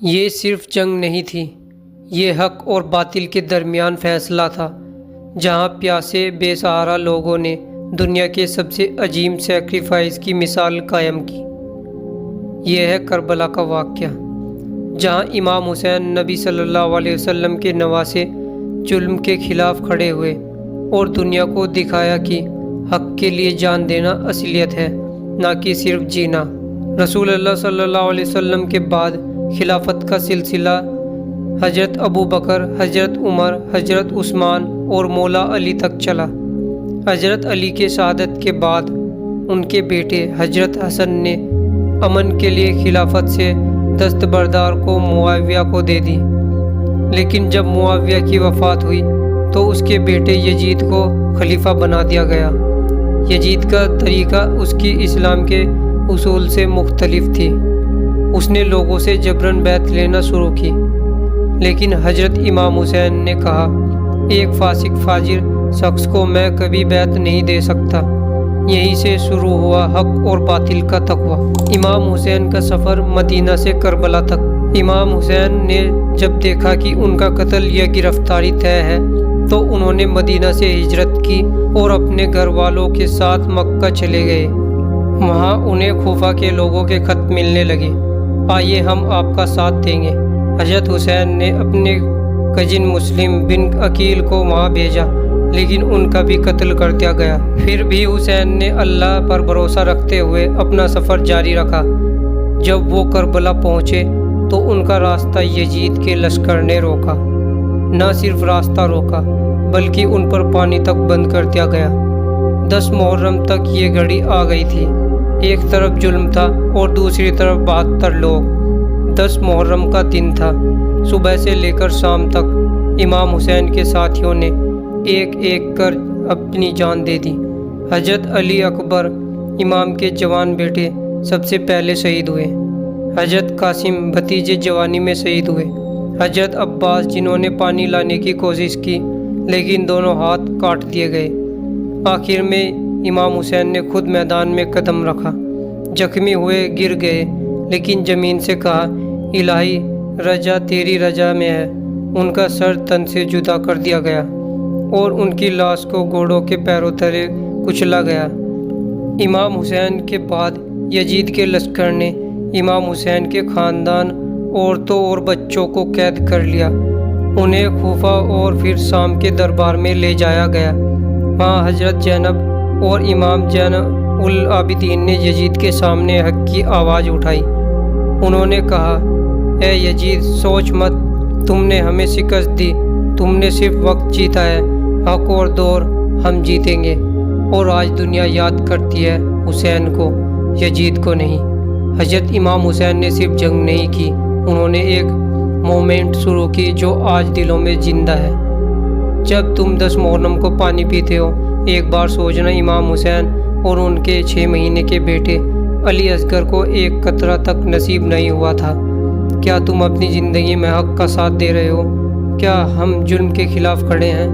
یہ صرف جنگ نہیں تھی، یہ حق اور باطل کے درمیان فیصلہ تھا، جہاں پیاسے بے سہارا لوگوں نے دنیا کے سب سے عظیم سیکریفائس کی مثال قائم کی۔ یہ ہے کربلا کا واقعہ، جہاں امام حسین نبی صلی اللہ علیہ وسلم کے نواسے ظلم کے خلاف کھڑے ہوئے اور دنیا کو دکھایا کہ حق کے لیے جان دینا اصلیت ہے، نہ کہ صرف جینا۔ رسول اللہ صلی اللہ علیہ وسلم کے بعد خلافت کا سلسلہ حضرت ابو بکر، حضرت عمر، حضرت عثمان اور مولا علی تک چلا۔ حضرت علی کے شہادت کے بعد ان کے بیٹے حضرت حسن نے امن کے لیے خلافت سے دستبردار کو معاویہ کو دے دی، لیکن جب معاویہ کی وفات ہوئی تو اس کے بیٹے یزید کو خلیفہ بنا دیا گیا۔ یزید کا طریقہ اس کی اسلام کے اصول سے مختلف تھی۔ اس نے لوگوں سے جبراً بیعت لینا شروع کی، لیکن حضرت امام حسین نے کہا، ایک فاسق فاجر شخص کو میں کبھی بیعت نہیں دے سکتا۔ یہیں سے شروع ہوا حق اور باطل کا تقویٰ۔ امام حسین کا سفر مدینہ سے کربلا تک۔ امام حسین نے جب دیکھا کہ ان کا قتل یا گرفتاری طے ہے تو انہوں نے مدینہ سے ہجرت کی اور اپنے گھر والوں کے ساتھ مکہ چلے گئے۔ وہاں انہیں کوفہ کے لوگوں کے خط ملنے لگے، آئیے ہم آپ کا ساتھ دیں گے۔ حضرت حسین نے اپنے کزن مسلم بن عقیل کو وہاں بھیجا، لیکن ان کا بھی قتل کر دیا گیا۔ پھر بھی حسین نے اللہ پر بھروسہ رکھتے ہوئے اپنا سفر جاری رکھا۔ جب وہ کربلا پہنچے تو ان کا راستہ یزید کے لشکر نے روکا۔ نہ صرف راستہ روکا بلکہ ان پر پانی تک بند کر دیا گیا۔ 10 محرم تک یہ گھڑی آ گئی تھی، ایک طرف ظلم تھا اور دوسری طرف 72 لوگ۔ 10 محرم کا دن تھا، صبح سے لے کر شام تک امام حسین کے ساتھیوں نے ایک ایک کر اپنی جان دے دی۔ حضرت علی اکبر امام کے جوان بیٹے سب سے پہلے شہید ہوئے۔ حضرت قاسم بھتیجے جوانی میں شہید ہوئے۔ حضرت عباس جنہوں نے پانی لانے کی کوشش کی لیکن دونوں ہاتھ کاٹ دیے گئے۔ آخر میں امام حسین نے خود میدان میں قدم رکھا، زخمی ہوئے گر گئے، لیکن زمین سے کہا، الہی رجا تیری رجا میں ہے۔ ان کا سر تن سے جدا کر دیا گیا اور ان کی لاش کو گھوڑوں کے پیروں تلے کچلا گیا۔ امام حسین کے بعد یزید کے لشکر نے امام حسین کے خاندان، عورتوں اور بچوں کو قید کر لیا۔ انہیں کوفہ اور پھر شام کے دربار میں لے جایا گیا۔ وہاں حضرت زینب اور امام زین العابدین نے یزید کے سامنے حق کی آواز اٹھائی۔ انہوں نے کہا، اے یزید، سوچ مت، تم نے ہمیں شکست دی، تم نے صرف وقت جیتا ہے، حق اور دور ہم جیتیں گے۔ اور آج دنیا یاد کرتی ہے حسین کو، یزید کو نہیں۔ حضرت امام حسین نے صرف جنگ نہیں کی، انہوں نے ایک موومنٹ شروع کی جو آج دلوں میں زندہ ہے۔ جب تم 10 محرم کو پانی پیتے ہو، ایک بار سوچنا، امام حسین اور ان کے 6 مہینے کے بیٹے علی اصغر کو ایک قطرہ تک نصیب نہیں ہوا تھا۔ کیا تم اپنی زندگی میں حق کا ساتھ دے رہے ہو؟ کیا ہم ظلم کے خلاف کھڑے ہیں؟